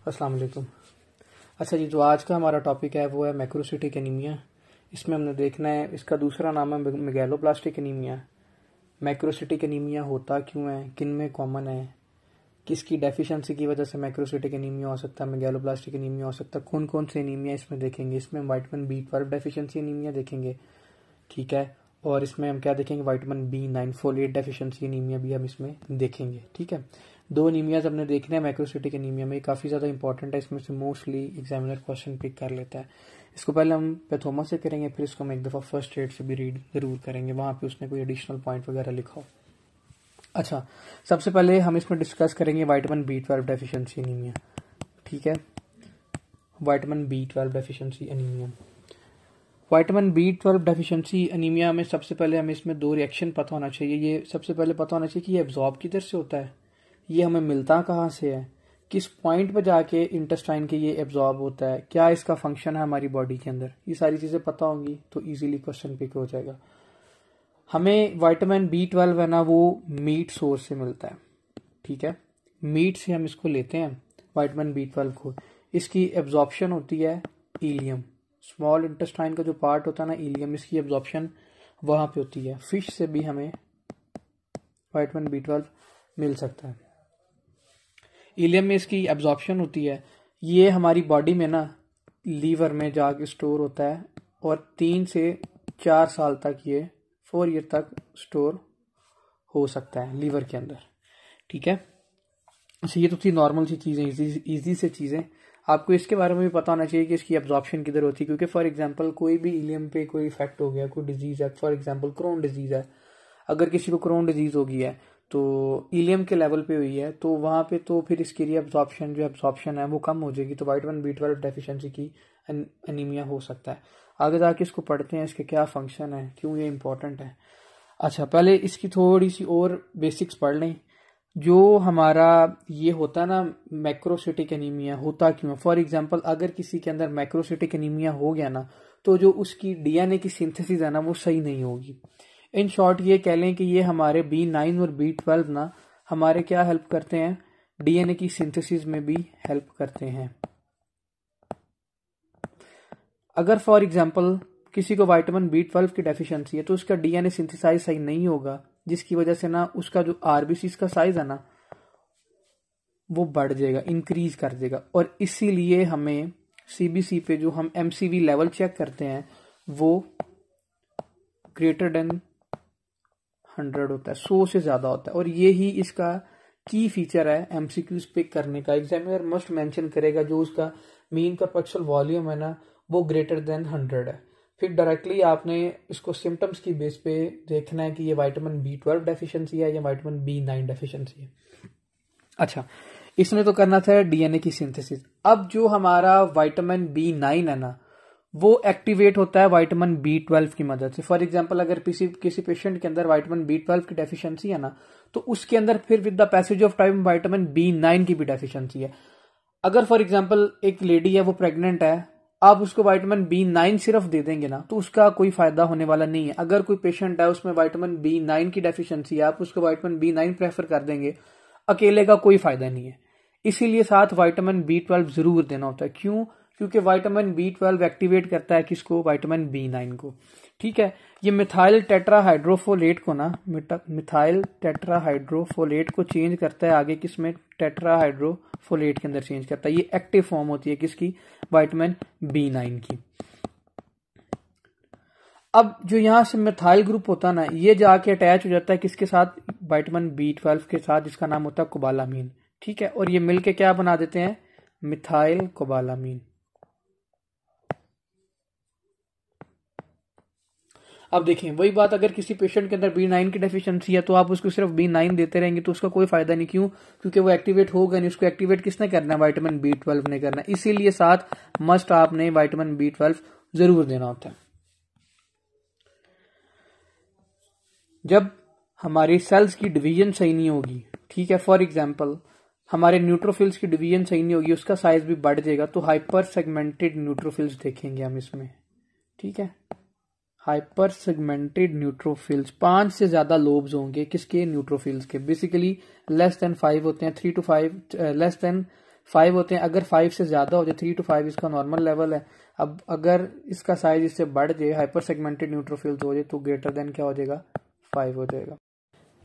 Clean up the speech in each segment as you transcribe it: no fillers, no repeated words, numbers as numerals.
अस्सलाम वालेकुम। अच्छा जी, जो आज का हमारा टॉपिक है वो है मैक्रोसिटिक एनीमिया। इसमें हमने देखना है, इसका दूसरा नाम है मेगैलोब्लास्टिक एनीमिया। मैक्रोसिटिक एनीमिया होता क्यों है, किन में कॉमन है, किसकी डेफिशिएंसी की वजह से मैक्रोसिटिक एनीमिया हो सकता है, मेगैलोब्लास्टिक एनीमिया हो सकता है, कौन कौन से एनीमिया इसमें देखेंगे। इसमें विटामिन B12 डेफिशिएंसी एनीमिया देखेंगे, ठीक है। और इसमें हम क्या देखेंगे, vitamin B9 folate deficiency anaemia भी हम इसमें देखेंगे, ठीक है। दो एनीमियाज हमने देखने हैं मैक्रोसिटिक एनीमिया में, काफ़ी ज़्यादा इंपॉर्टेंट है। इसमें से मोस्टली एग्जामिनर क्वेश्चन पिक कर लेता है। इसको पहले हम पैथोमा से करेंगे, फिर इसको हम एक दफ़ा फर्स्ट एड से भी रीड ज़रूर करेंगे, वहाँ पे उसने कोई एडिशनल पॉइंट वगैरह लिखा हो। अच्छा, सबसे पहले हम इसमें डिस्कस करेंगे विटामिन B12 डेफिशिएंसी एनीमिया, ठीक है। Vitamin B12 deficiency anaemia, vitamin B12 deficiency anaemia में सबसे पहले हमें इसमें दो रिएक्शन पता होना चाहिए। ये सबसे पहले पता होना चाहिए कि ये एब्जॉर्ब किधर से होता है, ये हमें मिलता कहाँ से है, किस पॉइंट पर जाके इंटेस्टाइन के ये एब्जॉर्ब होता है, क्या इसका फंक्शन है हमारी बॉडी के अंदर। ये सारी चीज़ें पता होंगी तो इजीली क्वेश्चन पिक हो जाएगा। हमें विटामिन B12 है ना, वो मीट सोर्स से मिलता है, ठीक है। मीट से हम इसको लेते हैं विटामिन B12 को। इसकी एब्जॉर्प्शन होती है इलियम, स्मॉल इंटेस्टाइन का जो पार्ट होता है ना इलियम, इसकी एब्जॉर्प्शन वहाँ पे होती है। फिश से भी हमें विटामिन B12 मिल सकता है। इलियम में इसकी एब्जॉर्प्शन होती है। ये हमारी बॉडी में ना लीवर में जाके स्टोर होता है और 3 से 4 साल तक, ये 4 ईयर तक स्टोर हो सकता है लीवर के अंदर, ठीक है। अच्छा, ये तो थी नॉर्मल सी चीज़ें, इजी से चीज़ें। आपको इसके बारे में भी पता होना चाहिए कि इसकी एब्जॉर्प्शन किधर होती है, क्योंकि फॉर एग्जांपल कोई भी इलियम पे कोई इफेक्ट हो गया, कोई डिजीज़ है, फॉर एग्जांपल क्रोन डिजीज़ है, अगर किसी को क्रोन डिजीज़ हो गई है तो इलियम के लेवल पे हुई है, तो वहाँ पे तो फिर इसकी एब्जॉर्प्शन है वो कम हो जाएगी। तो विटामिन B12 डेफिशिएंसी की एनीमिया हो सकता है। आगे जाके इसको पढ़ते हैं, इसके क्या फंक्शन है, क्यों ये इंपॉर्टेंट है। अच्छा, पहले इसकी थोड़ी सी और बेसिक्स पढ़ लें। जो हमारा ये होता है ना मैक्रोसिटिक एनीमिया, होता क्यों है। फॉर एग्जांपल अगर किसी के अंदर मैक्रोसिटिक एनीमिया हो गया ना, तो जो उसकी DNA की सिंथेसिस है ना वो सही नहीं होगी। इन शॉर्ट ये कह लें कि ये हमारे B9 और B12 ना हमारे क्या हेल्प करते हैं, DNA की सिंथेसिस में भी हेल्प करते हैं। अगर फॉर एग्जांपल किसी को विटामिन B12 की डेफिशिएंसी है तो उसका DNA सिंथेसाइज सही नहीं होगा, जिसकी वजह से ना उसका जो RBCs का साइज है ना वो बढ़ जाएगा, इंक्रीज कर देगा। और इसीलिए हमें CBC पे जो हम MCV लेवल चेक करते हैं वो ग्रेटर देन 100 होता है, 100 से ज्यादा होता है। और ये ही इसका की फीचर है MCQs पिक करने का। एग्जामिनर मस्ट मेंशन करेगा जो उसका मीन कॉर्पस्कुलर वॉल्यूम है ना वो ग्रेटर देन 100 है। फिर डायरेक्टली आपने इसको सिम्टम्स की बेस पे देखना है कि ये विटामिन B12 डेफिशिएंसी है या विटामिन B9 डेफिशिएंसी है। अच्छा, इसने तो करना था DNA की सिंथेसिस। अब जो हमारा विटामिन B9 है ना वो एक्टिवेट होता है विटामिन B12 की मदद से। फॉर एग्जांपल अगर किसी पेशेंट के अंदर विटामिन B12 की डेफिशिएंसी है ना, तो उसके अंदर फिर with the passage of time vitamin B9 की भी डेफिशिएंसी है। अगर फॉर एग्जांपल एक लेडी है वो प्रेग्नेंट है, आप उसको विटामिन B9 सिर्फ दे देंगे ना तो उसका कोई फायदा होने वाला नहीं है। अगर कोई पेशेंट है उसमें विटामिन B9 की डेफिशिएंसी है, आप उसको विटामिन B9 प्रेफर कर देंगे, अकेले का कोई फायदा नहीं है। इसीलिए साथ विटामिन B12 जरूर देना होता है। क्यों? क्योंकि विटामिन B12 एक्टिवेट करता है किसको, विटामिन B9 को, ठीक है। ये मिथाइल टेट्राहाइड्रोफोलेट को ना मिथाइल टेट्राहाइड्रोफोलेट को चेंज करता है आगे किसमें, टेट्राहाइड्रोफोलेट के अंदर चेंज करता है। ये एक्टिव फॉर्म होती है किसकी, विटामिन B9 की। अब जो यहां से मिथाइल ग्रुप होता है ना ये जाके अटैच हो जाता है किसके साथ, विटामिन B12 के साथ, जिसका नाम होता है कोबालामीन, ठीक है। और ये मिलके क्या बना देते हैं, मिथाइल कोबालामीन। अब देखें वही बात, अगर किसी पेशेंट के अंदर B9 की डेफिशिएंसी है तो आप उसको सिर्फ B9 देते रहेंगे तो उसका कोई फायदा नहीं। क्यों? क्योंकि वो एक्टिवेट होगा नहीं। उसको एक्टिवेट किसने करना है, विटामिन B12 ने करना है। इसीलिए साथ मस्ट आपने विटामिन B12 जरूर देना होता है। जब हमारी सेल्स की डिवीजन सही नहीं होगी, ठीक है, फॉर एग्जांपल हमारे न्यूट्रोफिल्स की डिवीजन सही नहीं होगी, उसका साइज भी बढ़ जाएगा, तो हाइपर सेगमेंटेड न्यूट्रोफिल्स देखेंगे हम इसमें, ठीक है। हाइपर सेगमेंटेड न्यूट्रोफिल्स, 5 से ज्यादा लोब्स होंगे किसके, न्यूट्रोफिल्स के। बेसिकली लेस देन 5 होते हैं, 3 to 5, लेस देन 5 होते हैं। अगर 5 से ज्यादा हो जाए, 3 to 5 इसका नॉर्मल लेवल है। अब अगर इसका साइज इससे बढ़ जाए, हाइपर सेगमेंटेड न्यूट्रोफिल्स हो जाए, तो ग्रेटर देन क्या हो जाएगा, 5 हो जाएगा।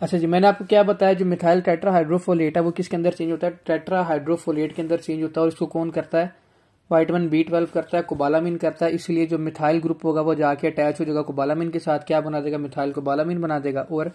अच्छा जी, मैंने आपको क्या बताया, जो मिथाइल टेट्राहाइड्रोफोलेट है वो किसके अंदर चेंज होता है, टेट्राहाइड्रोफोलेट के अंदर चेंज होता है। और इसको कौन करता है, विटामिन B12 करता है, कोबालामिन करता है। इसलिए जो मिथाइल ग्रुप होगा वो जाके अटैच हो जाएगा कोबालामिन के साथ, क्या बना देगा, मिथाइल कोबालामिन बना देगा, और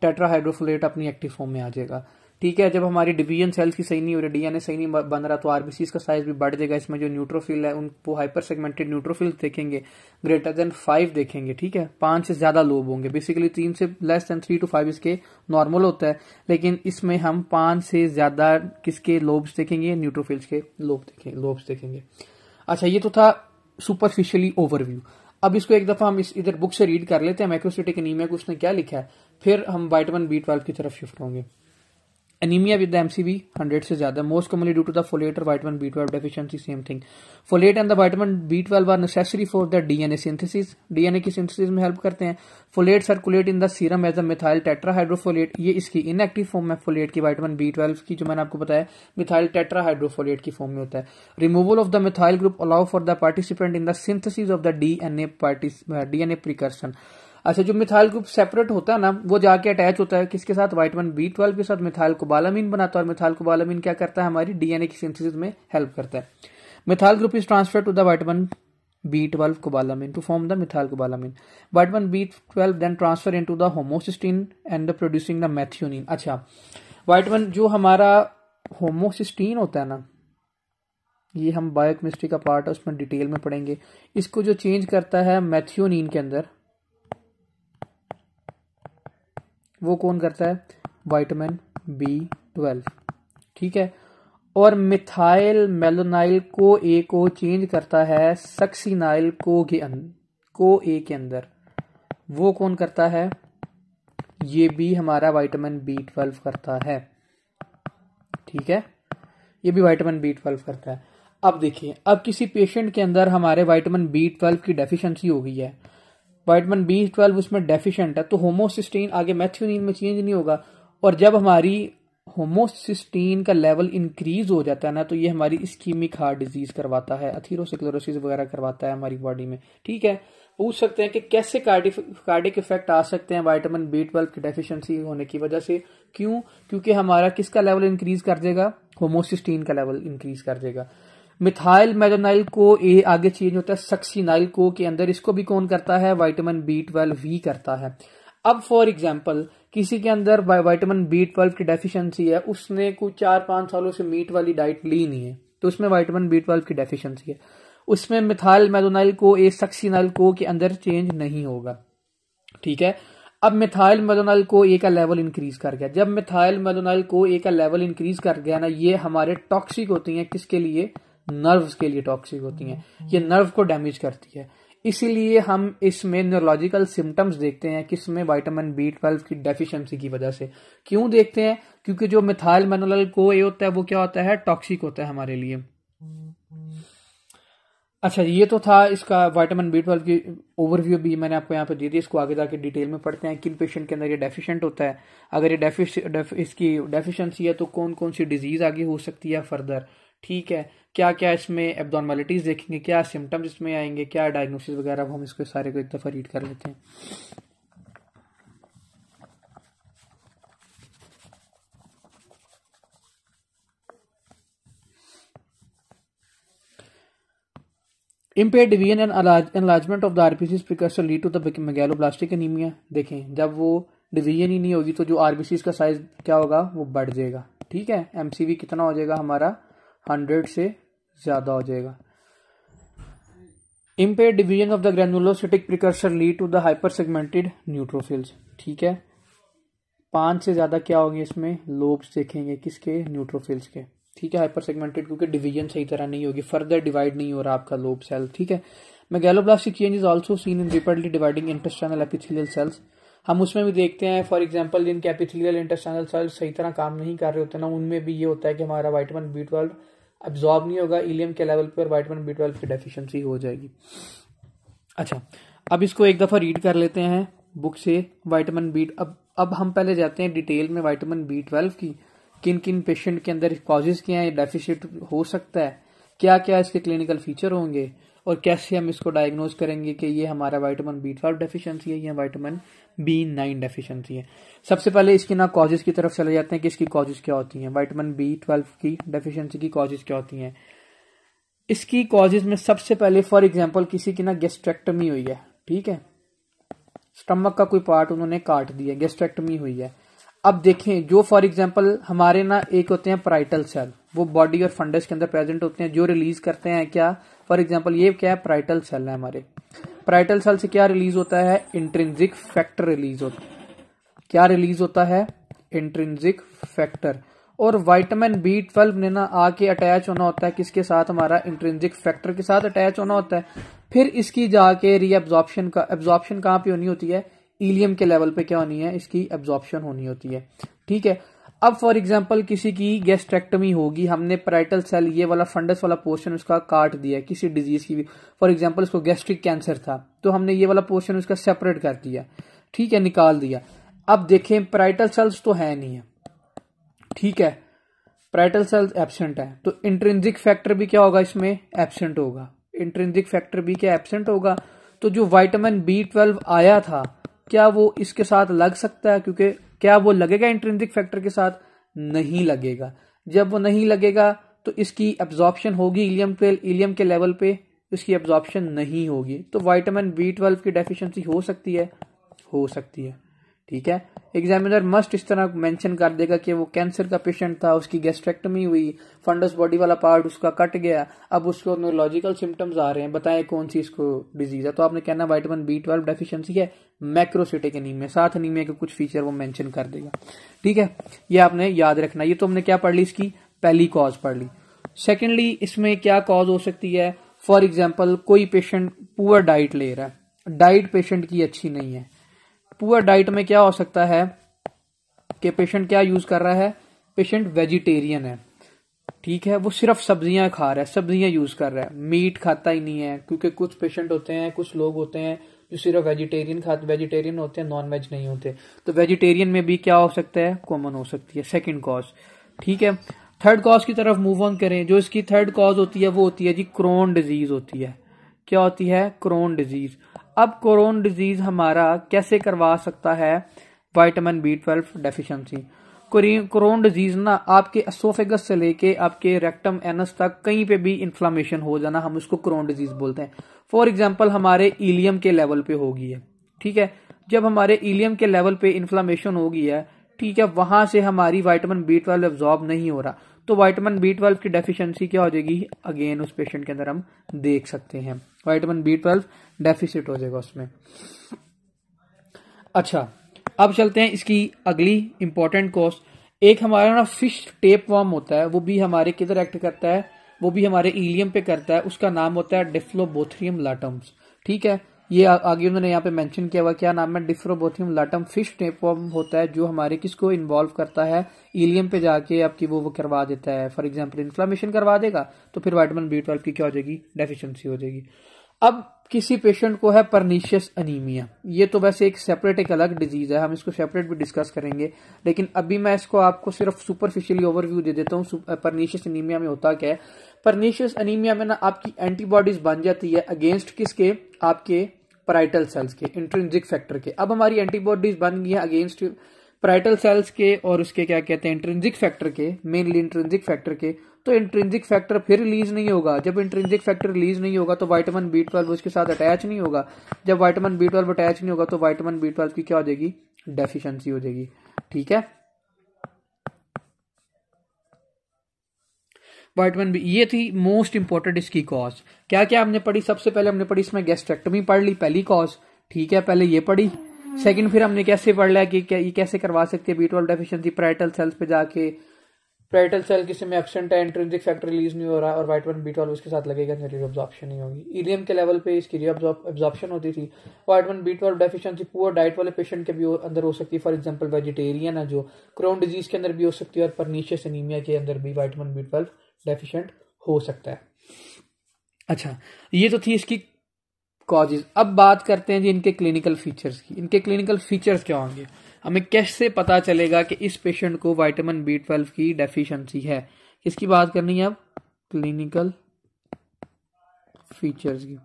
टेट्राहाइड्रोफोलेट अपनी एक्टिव फॉर्म में आ जाएगा। ठीक है, जब हमारी डिवीजन सेल्स की सही नहीं हो रही, डीएनए सही नहीं बन रहा, तो आरबीसी का साइज भी बढ़ जाएगा। इसमें जो न्यूट्रोफिल है उनको हाइपर सेगमेंटेड न्यूट्रोफिल देखेंगे, ग्रेटर देन 5 देखेंगे। ठीक है, 5 से ज्यादा लोब होंगे। बेसिकली 3 से लेस देन 3 to 5 इसके नॉर्मल होता है, लेकिन इसमें हम 5 से ज्यादा किसके लोब्स देखेंगे, न्यूट्रोफिल्स के लोब्स देखेंगे। अच्छा, ये तो था सुपरफिशियली ओवरव्यू। अब इसको एक दफा हम इधर बुक से रीड कर लेते हैं, मैक्रोसिटिक एनीमिया को उसने क्या लिखा है, फिर हम विटामिन B12 की तरफ शिफ्ट होंगे। एनीमिया विद द एमसीवी 100 से ज्यादा, most commonly due to the folate और vitamin B12 deficiency, same thing. Folate and the vitamin B12 are necessary for the DNA synthesis, DNA की सिंथेसिस में help करते हैं। Folate circulate in the serum as a methyl tetrahydrofolate, ये इसकी inactive form है folate की, vitamin B12 की, जो मैंने आपको बताया मिथाइल टेट्राहाइड्रोफोलेट की फॉर्म में होता है। Removal of the methyl group allow for the participant in the synthesis of the DNA precaution. अच्छा, जो मिथाइल ग्रुप सेपरेट होता है ना, वो जाके अटैच होता है किसके साथ, विटामिन B12 के साथ, मिथाइल कोबालामिन बनाता है, और मिथाइल कोबालामिन क्या करता है, हमारी डीएनए की सिंथेसिस में हेल्प करता है। Methyl group is transfer to the vitamin B12 cobalamin to form the methyl cobalamin. Vitamin B12 then transfer into the homocysteine and the producing the methionine. अच्छा, vitamin जो हमारा होमोसिस्टीन होता है ना, ये हम बायोकेमिस्ट्री का पार्ट है, उसमें डिटेल में पढ़ेंगे। इसको जो चेंज करता है मेथियोनिन के अंदर, वो कौन करता है, विटामिन B12। ठीक है, और मिथाइल मेलोनाइल को ए को चेंज करता है सक्सिनाइल को ए के अंदर, वो कौन करता है, ये भी हमारा विटामिन B12 करता है। ठीक है, ये भी विटामिन B12 करता है। अब देखिए, अब किसी पेशेंट के अंदर हमारे विटामिन B12 की डेफिशिएंसी हो गई है, विटामिन B12 उसमें डेफिशिएंट है, तो होमोसिस्टीन आगे मेथियोनिन में चेंज नहीं होगा। और जब हमारी होमोसिस्टीन का लेवल इंक्रीज हो जाता है ना, तो ये हमारी इस्कीमिक हार्ट डिजीज करवाता है, एथेरोस्क्लेरोसिस वगैरह करवाता है हमारी बॉडी में। ठीक है, पूछ सकते हैं कि कैसे कार्डिक इफेक्ट आ सकते हैं विटामिन B12 की डेफिशिएंसी होने की वजह से। क्यों, क्योंकि हमारा किसका लेवल इंक्रीज कर देगा, होमोसिस्टीन का लेवल इंक्रीज कर देगा। मिथाइल मेलोनाइल को ए आगे चेंज होता है सक्सिनाइल को के अंदर, इसको भी कौन करता है, विटामिन B12 ही करता है। अब फॉर एग्जांपल किसी के अंदर विटामिन B12 की डेफिशिएंसी है, उसने कुछ 4-5 सालों से मीट वाली डाइट ली नहीं है, तो उसमें विटामिन B12 की डेफिशिएंसी है, उसमें मिथाइल मेलोनाइल को ए सक्सिनाइल को के अंदर चेंज नहीं होगा। ठीक है, अब मिथाइल मेलोनाइल को ए का लेवल इंक्रीज कर गया। जब मिथाइल मेलोनाइल को ए का लेवल इंक्रीज कर गया ना, ये हमारे टॉक्सिक होती हैं, किसके लिए, नर्व्स के लिए टॉक्सिक होती हैं, ये नर्व को डैमेज करती है। इसीलिए हम इसमें न्यूरोलॉजिकल सिम्टम्स देखते हैं, किसमें, विटामिन B12 की डेफिशिएंसी की वजह से। क्यों देखते हैं, क्योंकि जो मिथाइल मेलोनाइल को ए होता है वो क्या होता है, टॉक्सिक होता है हमारे लिए। अच्छा, ये तो था इसका विटामिन B12 की ओवरव्यू भी मैंने आपको यहाँ पे दी थी। इसको आगे जाके डिटेल में पढ़ते हैं, किन पेशेंट के अंदर ये डेफिशिएंट होता है, अगर ये इसकी डेफिशिएंसी है तो कौन कौन सी डिजीज आगे हो सकती है फर्दर। ठीक है, क्या क्या इसमें एब्नॉर्मलिटीज देखेंगे, क्या सिम्टम्स इसमें आएंगे, क्या डायग्नोसिस वगैरह, हम इसको सारे को एक दफा रीड कर लेते हैं। Impaired division and enlargement of the RBCs precursor lead to the megaloblastic anemia। देखें, जब वो डिवीजन ही नहीं होगी तो जो आरबीसीज का साइज क्या होगा, वो बढ़ जाएगा। ठीक है, एमसीवी कितना हो जाएगा हमारा, 100 से ज्यादा हो जाएगा। Impaired division of the granulocytic precursor lead to the hypersegmented neutrophils। ठीक है, 5 से ज्यादा क्या होंगे इसमें, लोब्स देखेंगे, किसके, न्यूट्रोफिल्स के। ठीक है, हाइपर सेगमेंटेड क्योंकि डिवीजन सही तरह नहीं होगी, फर्दर डिवाइड नहीं हो रहा आपका लोब सेल। ठीक है, megaloblastic change is also seen in rapidly dividing intestinal epithelial cells. हम उसमें भी देखते हैं, फॉर एग्जांपल जिनके एपिथेलियल इंटेस्टाइनल सेल्स सही तरह काम नहीं कर रहे होते ना, उनमें भी ये होता है कि हमारा विटामिन B12 अब्जॉर्ब नहीं होगा इलियम के लेवल पर, विटामिन B12 की डेफिशिएंसी हो जाएगी। अच्छा, अब इसको एक दफा रीड कर लेते हैं बुक से, विटामिन B। अब हम पहले जाते हैं डिटेल में विटामिन B12 की, किन किन पेशेंट के अंदर कॉजेज क्या है, डेफिशिट हो सकता है, क्या क्या इसके क्लिनिकल फीचर होंगे, और कैसे हम इसको डायग्नोज करेंगे कि ये हमारा विटामिन B12 डेफिशिएंसी है या विटामिन B9 डेफिशिएंसी है। सबसे पहले इसकी ना कॉजेज की तरफ चले जाते हैं कि इसकी कॉजेज क्या होती हैं, विटामिन B12 की डेफिशिएंसी की कॉजेज क्या होती हैं। इसकी कॉजेज में सबसे पहले फॉर एग्जांपल किसी की ना गैस्ट्रेक्टमी हुई है, ठीक है, स्टमक का कोई पार्ट उन्होंने काट दिया, गैस्ट्रेक्टमी हुई है। अब देखें जो फॉर एग्जांपल हमारे ना एक होते हैं पैराइटल सेल, वो बॉडी और फंडस के अंदर प्रेजेंट होते हैं, जो रिलीज करते हैं क्या, फॉर एग्जांपल ये क्या है, पैराइटल सेल है हमारे। पैराइटल सेल से क्या रिलीज होता है, इंट्रिंसिक फैक्टर रिलीज होता है। क्या रिलीज होता है, इंट्रिंसिक फैक्टर। और विटामिन B12 ने ना आके अटैच होना होता है किसके साथ, हमारा इंट्रिंसिक फैक्टर के साथ अटैच होना होता है। फिर इसकी जाके रीअब्जॉर्प्शन का, एब्जॉर्प्शन कहाँ पे होनी होती है, इलियम के लेवल पे क्या होनी है, इसकी एब्जॉर्प्शन होनी होती है, ठीक है। अब फॉर एग्जांपल किसी की गैस्ट्रेक्टमी होगी, हमने पैराइटल सेल ये वाला फंडस वाला पोर्शन उसका काट दिया किसी डिजीज की, फॉर एग्जांपल उसको गैस्ट्रिक कैंसर था तो हमने ये वाला पोर्शन उसका सेपरेट कर दिया, ठीक है, निकाल दिया। अब देखें पैराइटल सेल्स तो है नहीं है, ठीक है, पैराइटल सेल्स एब्सेंट है, तो इंट्रिंसिक फैक्टर भी क्या होगा, इसमें एब्सेंट होगा, इंट्रिंसिक फैक्टर भी क्या एब्सेंट होगा। तो जो विटामिन B12 आया था क्या वो इसके साथ लग सकता है, क्योंकि क्या वो लगेगा इंट्रिंसिक फैक्टर के साथ, नहीं लगेगा। जब वो नहीं लगेगा तो इसकी एब्जॉर्प्शन होगी इलियम के लेवल पे, इसकी एब्जॉर्प्शन नहीं होगी, तो विटामिन B12 की डेफिशिएंसी हो सकती है, हो सकती है, ठीक है। एग्जामिनर मस्ट इस तरह मेंशन कर देगा कि वो कैंसर का पेशेंट था, उसकी गैस्ट्रेक्टमी हुई, फंडस बॉडी वाला पार्ट उसका कट गया, अब उसको न्यूरोलॉजिकल सिम्टम्स आ रहे हैं, बताएं कौन सी इसको डिजीज है, तो आपने कहना विटामिन B12 डेफिशिएंसी है, मैक्रोसिटिक एनीमिया, साथ एनीमिया के कुछ फीचर वो मेंशन कर देगा, ठीक है। ये आपने याद रखना। ये तो हमने क्या पढ़ ली, इसकी पहली कॉज पढ़ ली। सेकेंडली इसमें क्या कॉज हो सकती है, फॉर एग्जाम्पल कोई पेशेंट पुअर डाइट ले रहा है, डाइट पेशेंट की अच्छी नहीं है। पुअर डाइट में क्या हो सकता है कि पेशेंट क्या यूज कर रहा है, पेशेंट वेजिटेरियन है, ठीक है, वो सिर्फ सब्जियां खा रहा है, सब्जियां यूज कर रहा है, मीट खाता ही नहीं है, क्योंकि कुछ पेशेंट होते हैं, कुछ लोग होते हैं जो सिर्फ वेजिटेरियन होते हैं, नॉन वेज नहीं होते, तो वेजिटेरियन में भी क्या हो सकता है, कॉमन हो सकती है, सेकेंड कॉज, ठीक है। थर्ड कॉज की तरफ मूव ऑन करें। जो इसकी थर्ड कॉज होती है वो होती है जी क्रोन डिजीज होती है। क्या होती है, क्रोन डिजीज। अब क्रोन डिजीज हमारा कैसे करवा सकता है vitamin B12 deficiency. Crown disease ना आपके एसोफेगस से लेके आपके रेक्टम एनस तक कहीं पे भी इन्फ्लामेशन हो जाना, हम उसको क्रोन डिजीज बोलते हैं। फॉर एग्जांपल हमारे इलियम के लेवल पे होगी है, ठीक है, जब हमारे इलियम के लेवल पे इन्फ्लामेशन होगी है, ठीक है, वहां से हमारी विटामिन B12 एब्जॉर्ब नहीं हो रहा, तो विटामिन B12 की डेफिशिएंसी क्या हो जाएगी, अगेन उस पेशेंट के अंदर हम देख सकते हैं विटामिन B12 डेफिसिट हो जाएगा उसमें। अच्छा, अब चलते हैं इसकी अगली इंपॉर्टेंट कॉज। एक हमारा ना फिश टेप वर्म होता है, वो भी हमारे किधर एक्ट करता है, वो भी हमारे इलियम पे करता है, उसका नाम होता है डिफ्लोबोथ्रियम लाटम्स, ठीक है। ये आगे उन्होंने यहाँ पे मेंशन किया हुआ, क्या नाम है, डिफ्लोबोथ्रियम लाटम फिश टेप वर्म होता है, जो हमारे किसको इन्वॉल्व करता है, इलियम पे जाके आपकी वो करवा देता है, फॉर एग्जाम्पल इन्फ्लामेशन करवा देगा, तो फिर विटामिन B12 की क्या हो जाएगी, डेफिशिएंसी हो जाएगी। अब किसी पेशेंट को है परनीशियस अनीमिया, ये तो वैसे एक सेपरेट एक अलग डिजीज है, हम इसको सेपरेट भी डिस्कस करेंगे, लेकिन अभी मैं इसको आपको सिर्फ सुपरफिशियली ओवरव्यू दे देता हूँ। परनीशियस अनीमिया में होता क्या है, परनीशियस अनीमिया में ना आपकी एंटीबॉडीज बन जाती है अगेंस्ट किसके, आपके पैराइटल सेल्स के, इंट्रिंसिक फैक्टर के। अब हमारी एंटीबॉडीज बन गई है अगेंस्ट पैराइटल सेल्स के और उसके क्या कहते हैं, इंट्रिंसिक फैक्टर के, मेनली इंट्रिंसिक फैक्टर के, तो इंट्रिंसिक फैक्टर फिर रिलीज नहीं होगा। जब इंट्रिंसिक फैक्टर रिलीज नहीं होगा तो विटामिन B12 उसके साथ अटैच नहीं होगा। जब विटामिन B12 अटैच नहीं होगा तो विटामिन B12 की क्या हो जाएगी, डेफिशिएंसी हो जाएगी, ठीक है। विटामिन बी, ये थी मोस्ट इंपॉर्टेंट इसकी कॉज। क्या क्या हमने पढ़ी, सबसे पहले हमने पढ़ी इसमें गैस्ट्रेक्टमी पढ़ ली, पहली कॉज, ठीक है, पहले ये पढ़ी। सेकंड फिर हमने कैसे पढ़ लिया कि ये कैसे करवा सकते हैं B12 डेफिशिएंसी, पैराइटल सेल्स पे जाके, पैराइटल सेल किसी में एब्सेंट है, इंट्रिंसिक फैक्टर रिलीज नहीं हो रहा और विटामिन B12 उसके साथ लगेगा, रीअब्जॉर्प्शन नहीं होगी। इलियम के लेवल पे इसकी रीअब्जॉर्प्शन होती थी। Vitamin B12 deficiency poor diet वाले पेशेंट के भी अंदर हो सकती है, फॉर एग्जांपल वेजिटेरियन है जो, क्रोन डिजीज के अंदर भी हो सकती है, और परनीशियस एनीमिया के अंदर भी विटामिन B12 डेफिशिएंट हो सकता है। अच्छा, ये तो थी इसकी कॉजेज। अब बात करते हैं जी इनके क्लिनिकल फीचर्स की। इनके क्लिनिकल फीचर्स क्या होंगे। हमें कैसे पता चलेगा कि इस पेशेंट को विटामिन B12 की डेफिशिएंसी है? किसकी बात करनी है अब? क्लिनिकल फीचर्स की।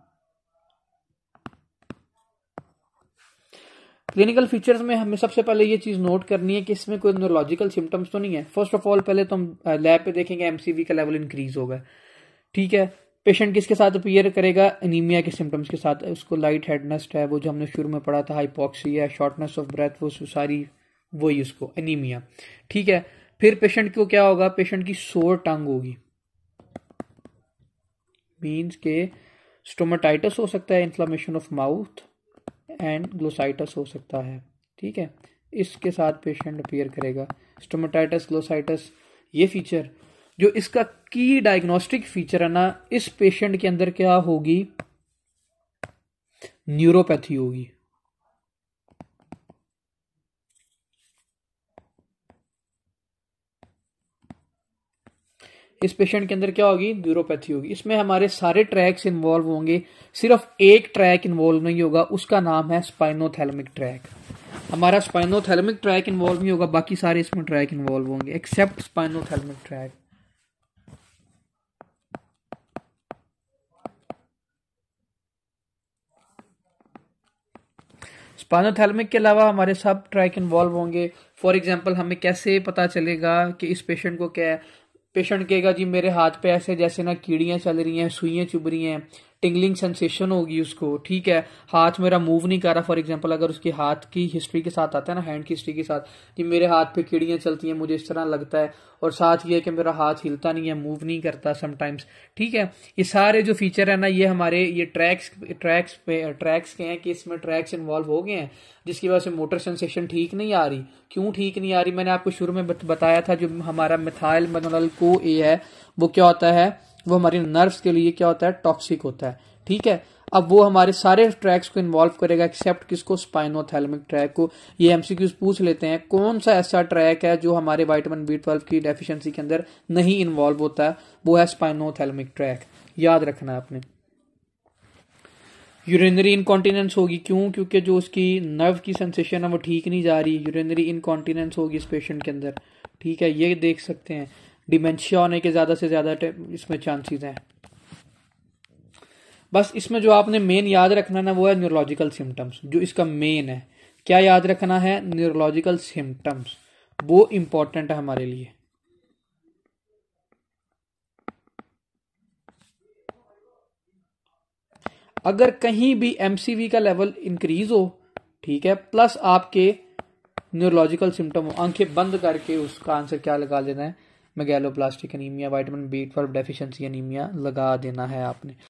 क्लिनिकल फीचर्स में हमें सबसे पहले ये चीज नोट करनी है कि इसमें कोई न्यूरोलॉजिकल सिम्टम्स तो नहीं है। फर्स्ट ऑफ ऑल पहले तो हम लैब पे देखेंगे एमसीवी का लेवल इंक्रीज होगा, ठीक है। पेशेंट किसके साथ अपीयर करेगा? एनीमिया के सिम्टम्स के साथ। उसको लाइट हेडनेस है, वो जो हमने शुरू में पढ़ा था, हाइपोक्सिया, शॉर्टनेस ऑफ ब्रेथ, वो सारी वही उसको एनीमिया, ठीक है। फिर पेशेंट को क्या होगा? पेशेंट की सोर टंग होगी, मीन्स के स्टोमेटाइटिस हो सकता है, inflammation of mouth and glossitis हो सकता है, ठीक है। इसके साथ पेशेंट अपीयर करेगा, स्टोमेटाइटिस, ग्लोसाइटिस। ये फीचर जो इसका की डायग्नोस्टिक फीचर है ना, इस पेशेंट के अंदर क्या होगी? न्यूरोपैथी होगी। इस पेशेंट के अंदर क्या होगी? न्यूरोपैथी होगी। इसमें हमारे सारे ट्रैक्स इन्वॉल्व होंगे, सिर्फ एक ट्रैक इन्वॉल्व नहीं होगा, उसका नाम है स्पाइनोथैलेमिक ट्रैक। हमारा स्पाइनोथैलेमिक ट्रैक इन्वॉल्व नहीं होगा, बाकी सारे इसमें ट्रैक इन्वॉल्व होंगे एक्सेप्ट स्पाइनोथैलेमिक ट्रैक। स्पाइनोथैलेमिक के अलावा हमारे सब ट्रैक इन्वॉल्व होंगे। फॉर एग्जांपल हमें कैसे पता चलेगा कि इस पेशेंट को क्या है? पेशेंट कहेगा जी मेरे हाथ पे ऐसे जैसे ना कीड़ियां चल रही हैं, सुइयां चुभ रही हैं, टिंगलिंग सेंसेशन होगी उसको, ठीक है। हाथ मेरा मूव नहीं कर रहा, फॉर एग्जांपल अगर उसकी हाथ की हिस्ट्री के साथ आता है ना, हैंड की हिस्ट्री के साथ, कि मेरे हाथ पे कीड़ियां चलती हैं, मुझे इस तरह लगता है, और साथ ये कि मेरा हाथ हिलता नहीं है, मूव नहीं करता समटाइम्स, ठीक है। ये सारे जो फीचर है ना, ये हमारे ये ट्रैक्स के हैं कि इसमें ट्रैक्स इन्वॉल्व हो गए हैं, जिसकी वजह से मोटर सेंसेशन ठीक नहीं आ रही। क्यों ठीक नहीं आ रही? मैंने आपको शुरू में बताया था, जो हमारा मिथाइल मेनोल को ए है, वो क्या होता है? वो हमारे नर्व्स के लिए क्या होता है? टॉक्सिक होता है, ठीक है। अब वो हमारे सारे ट्रैक्स को इन्वॉल्व करेगा एक्सेप्ट किसको? स्पाइनोथैलेमिक ट्रैक को। ये एमसीक्यूज पूछ लेते हैं, कौन सा ऐसा ट्रैक है जो हमारे विटामिन B12 की डेफिशिएंसी के अंदर नहीं इन्वॉल्व होता है? वो है स्पाइनोथैलेमिक ट्रैक, याद रखना है आपने। यूरिनरी इनकॉन्टिनेंस होगी, क्यों? क्योंकि जो उसकी नर्व की सेंसेशन है वो ठीक नहीं जा रही, यूरिनरी इनकॉन्टिनेंस होगी इस पेशेंट के अंदर, ठीक है। ये देख सकते हैं। डिमेंशिया होने के ज्यादा से ज्यादा इसमें चांसेस हैं। बस इसमें जो आपने मेन याद रखना ना, वो है न्यूरोलॉजिकल सिम्टम्स। जो इसका मेन है, क्या याद रखना है? न्यूरोलॉजिकल सिम्टम्स, वो इंपॉर्टेंट है हमारे लिए। अगर कहीं भी एमसीवी का लेवल इंक्रीज हो, ठीक है, प्लस आपके न्यूरोलॉजिकल सिम्टम हो, आंखें बंद करके उसका आंसर क्या लगा देना है? Megaloblastic anaemia, vitamin B12 deficiency anaemia लगा देना है आपने।